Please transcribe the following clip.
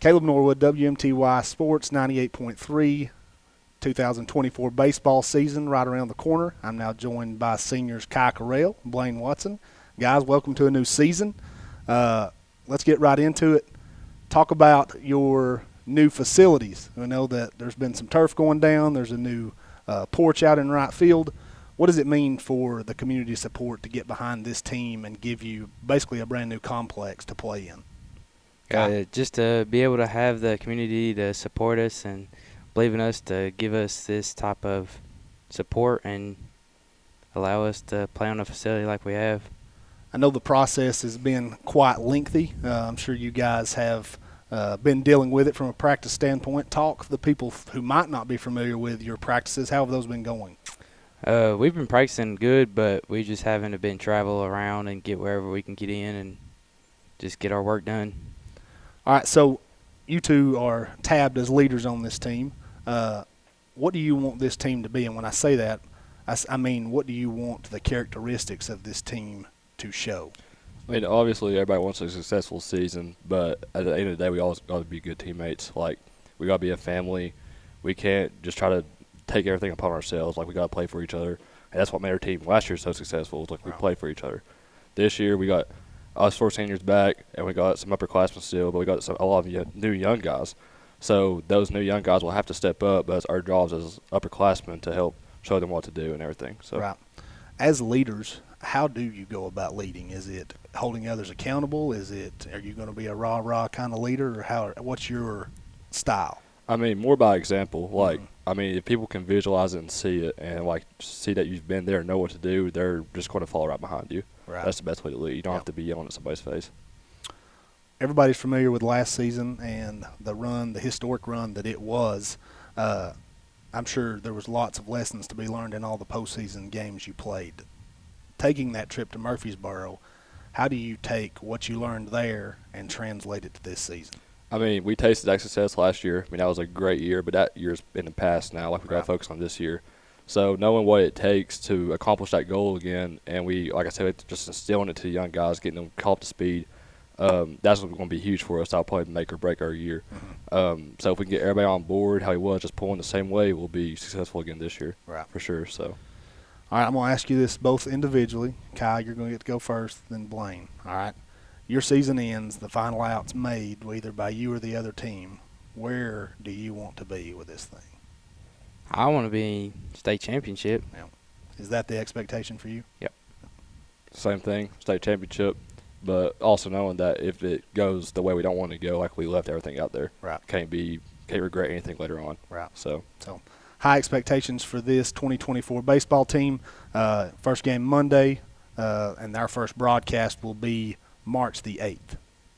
Caleb Norwood, WMTY Sports 98.3, 2024 baseball season right around the corner. I'm now joined by seniors Kai Correll, Blaine Watson. Guys, welcome to a new season. Let's get right into it. Talk about your new facilities. We know that there's been some turf going down. There's a new porch out in right field. What does it mean for the community support to get behind this team and give you basically a brand new complex to play in? Just to be able to have the community to support us and believe in us, to give us this type of support and allow us to play on a facility like we have. I know the process has been quite lengthy. I'm sure you guys have been dealing with it from a practice standpoint. Talk to the people who might not be familiar with your practices. How have those been going? We've been practicing good, but we just haven't been travel around and get wherever we can get in and just get our work done. All right, so you two are tabbed as leaders on this team. What do you want this team to be? And when I say that, I mean, what do you want the characteristics of this team to show? I mean, obviously everybody wants a successful season, but at the end of the day, we always got to be good teammates. Like, we got to be a family. We can't just try to take everything upon ourselves. Like, we got to play for each other. And that's what made our team last year so successful, was like we played for each other. This year we got us 4 seniors back, and we got some upperclassmen still, but we got a lot of new young guys. So those new young guys will have to step up, but it's our jobs as upperclassmen to help show them what to do and everything. So. Right. As leaders, how do you go about leading? Is it holding others accountable? Are you going to be a rah-rah kind of leader, or what's your style? I mean, more by example. Like, I mean, if people can visualize it and see it and, like, see that you've been there and know what to do, they're just going to follow right behind you. Right. That's the best way to lead. You don't have to be yelling at somebody's face. Everybody's familiar with last season and the historic run that it was. I'm sure there was lots of lessons to be learned in all the postseason games you played. Taking that trip to Murfreesboro, how do you take what you learned there and translate it to this season? I mean, we tasted that success last year. I mean, that was a great year, but that year's in the past now. Like, we got to focus on this year. So knowing what it takes to accomplish that goal again, and we, like I said, just instilling it to the young guys, getting them caught up to speed, that's going to be huge for us. That'll probably make or break our year. So if we can get everybody on board how he was, just pulling the same way, we'll be successful again this year, for sure. So. All right, I'm going to ask you this both individually. Kai, you're going to get to go first, then Blaine. All right. Your season ends, the final out's made either by you or the other team. Where do you want to be with this thing? I want to be state championship. Now, is that the expectation for you? Yep. Same thing, state championship, but also knowing that if it goes the way we don't want it to go, like we left everything out there, can't regret anything later on. Right. So high expectations for this 2024 baseball team. First game Monday, and our first broadcast will be March the 8th.